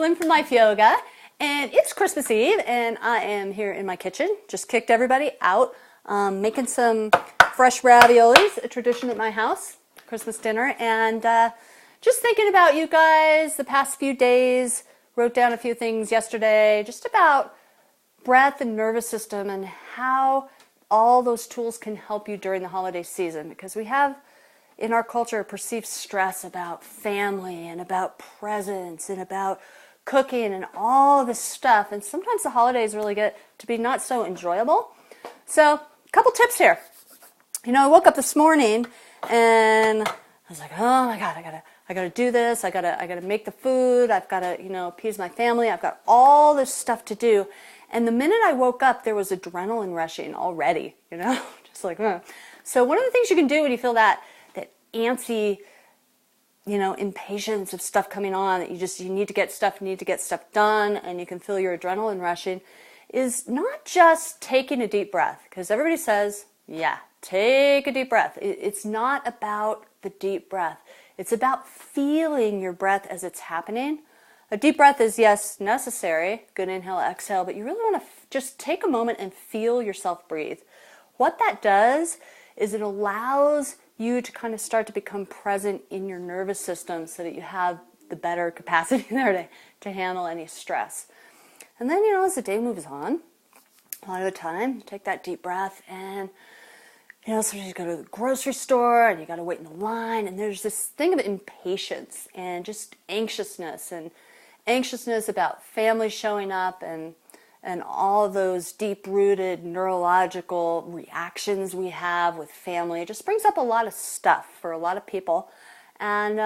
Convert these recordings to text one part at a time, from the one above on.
Lynn from Life Yoga, and it's Christmas Eve, and I am here in my kitchen. Just kicked everybody out, making some fresh raviolis, a tradition at my house, Christmas dinner, and just thinking about you guys the past few days. Wrote down a few things yesterday, just about breath and nervous system and how all those tools can help you during the holiday season, because we have in our culture perceived stress about family and about presents and about cooking and all this stuff, and sometimes the holidays really get to be not so enjoyable. So a couple tips here. I woke up this morning and I was like, oh my God, I gotta do this. I gotta make the food. I've gotta, appease my family. I've got all this stuff to do. And the minute I woke up, there was adrenaline rushing already, just like, So one of the things you can do when you feel that antsy, impatience of stuff coming on, that you need to get stuff done, and you can feel your adrenaline rushing, is not just taking a deep breath, because everybody says, yeah, take a deep breath. It's not about the deep breath. It's about feeling your breath as it's happening. A deep breath is, yes, necessary, good inhale, exhale, but you really want to just take a moment and feel yourself breathe. What that does is it allows you to kind of start to become present in your nervous system so that you have the better capacity there to handle any stress. And then, as the day moves on, a lot of the time, you take that deep breath and, sometimes you go to the grocery store and you got to wait in the line, and there's this thing of impatience and just anxiousness about family showing up and all those deep-rooted neurological reactions we have with family. It just brings up a lot of stuff for a lot of people. And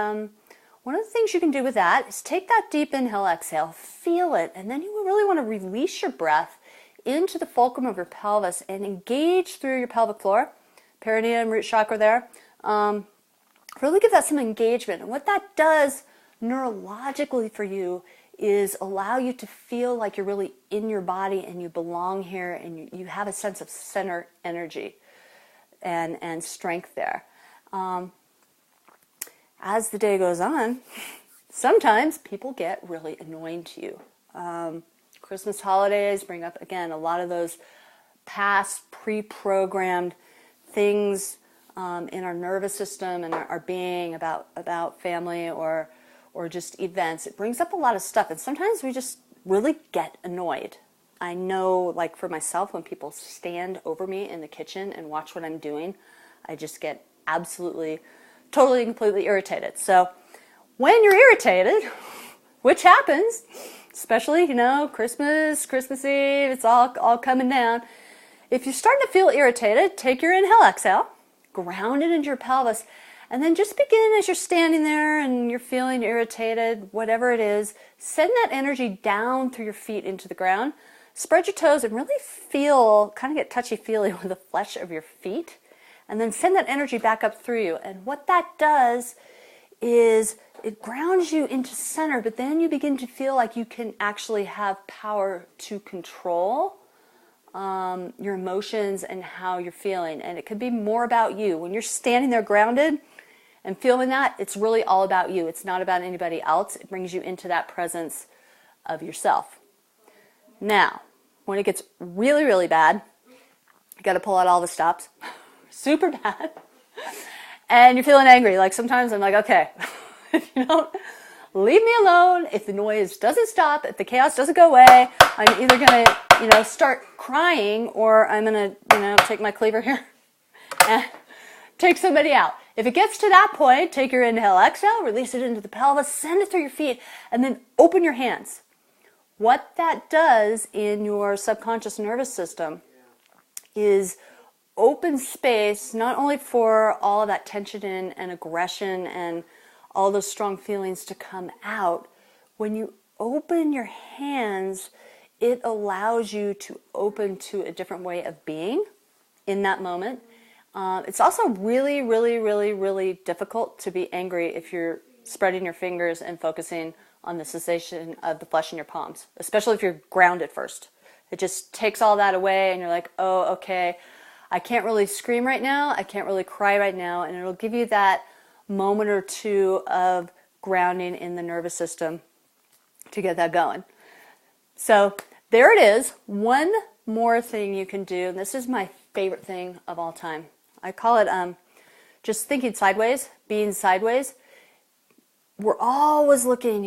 one of the things you can do with that is take that deep inhale, exhale, feel it, and then you really want to release your breath into the fulcrum of your pelvis and engage through your pelvic floor, perineum, root chakra there. Really give that some engagement. And what that does neurologically for you is allow you to feel like you're really in your body and you belong here, and you have a sense of center energy and strength there. As the day goes on, sometimes people get really annoying to you. Christmas holidays bring up, again, a lot of those past pre-programmed things in our nervous system and our being about family or just events. It brings up a lot of stuff, and sometimes we just really get annoyed. I know, like for myself, when people stand over me in the kitchen and watch what I'm doing, I just get absolutely, totally, completely irritated. So when you're irritated, which happens, especially, Christmas Eve, it's all coming down. If you're starting to feel irritated, take your inhale, exhale, ground it into your pelvis, and then just begin as you're standing there and you're feeling irritated, whatever it is, send that energy down through your feet into the ground. Spread your toes and really feel, kind of get touchy-feely with the flesh of your feet. And then send that energy back up through you. And what that does is it grounds you into center, but then you begin to feel like you can actually have power to control your emotions and how you're feeling. And it could be more about you. When you're standing there grounded and feeling that, it's really all about you. It's not about anybody else. It brings you into that presence of yourself. Now, when it gets really, really bad, you got to pull out all the stops. Super bad. And you're feeling angry. Like sometimes I'm like, okay, if you don't leave me alone, if the noise doesn't stop, if the chaos doesn't go away, I'm either going to, start crying, or I'm going to, take my cleaver here and take somebody out. If it gets to that point, take your inhale, exhale, release it into the pelvis, send it through your feet, and then open your hands. What that does in your subconscious nervous system is open space, not only for all of that tension and aggression and all those strong feelings to come out. When you open your hands, it allows you to open to a different way of being in that moment. It's also really, really, really, really difficult to be angry if you're spreading your fingers and focusing on the sensation of the flesh in your palms, especially if you're grounded first. It just takes all that away and you're like, oh, okay, I can't really scream right now, I can't really cry right now, and it'll give you that moment or two of grounding in the nervous system. to get that going. So there it is. One more thing you can do, and this is my favorite thing of all time. I call it just thinking sideways, being sideways. We're always looking,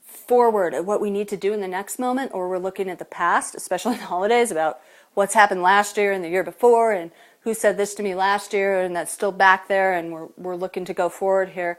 forward at what we need to do in the next moment, or we're looking at the past, especially in the holidays, about what's happened last year and the year before, and who said this to me last year, and that's still back there, and we're looking to go forward here.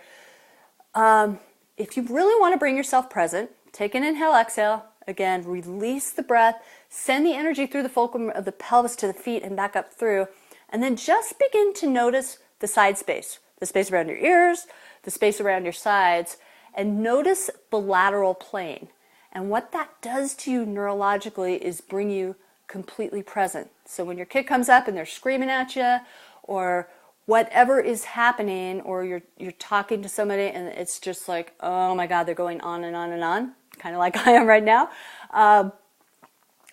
If you really want to bring yourself present, take an inhale, exhale. Again, release the breath, send the energy through the fulcrum of the pelvis to the feet and back up through, and then just begin to notice the side space, the space around your ears, the space around your sides, and notice the lateral plane. And what that does to you neurologically is bring you completely present. So when your kid comes up and they're screaming at you, or whatever is happening, or you're talking to somebody and it's just like, oh my God, they're going on and on and on, kind of like I am right now.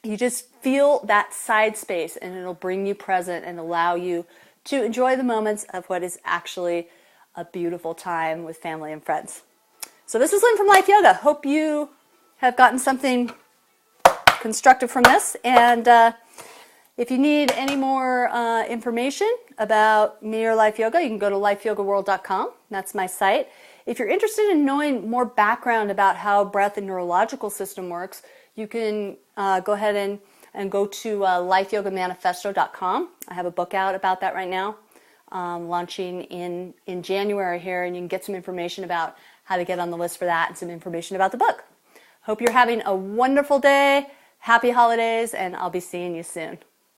You just feel that side space and it'll bring you present and allow you to enjoy the moments of what is actually a beautiful time with family and friends. So this is Lynn from Life Yoga. Hope you have gotten something constructive from this. And if you need any more information about me or Life Yoga, you can go to lifeyogaworld.com. That's my site. If you're interested in knowing more background about how breath and neurological system works, you can go ahead and go to lifeyogamanifesto.com. I have a book out about that right now, launching in January here, and you can get some information about how to get on the list for that and some information about the book. Hope you're having a wonderful day. Happy holidays, and I'll be seeing you soon.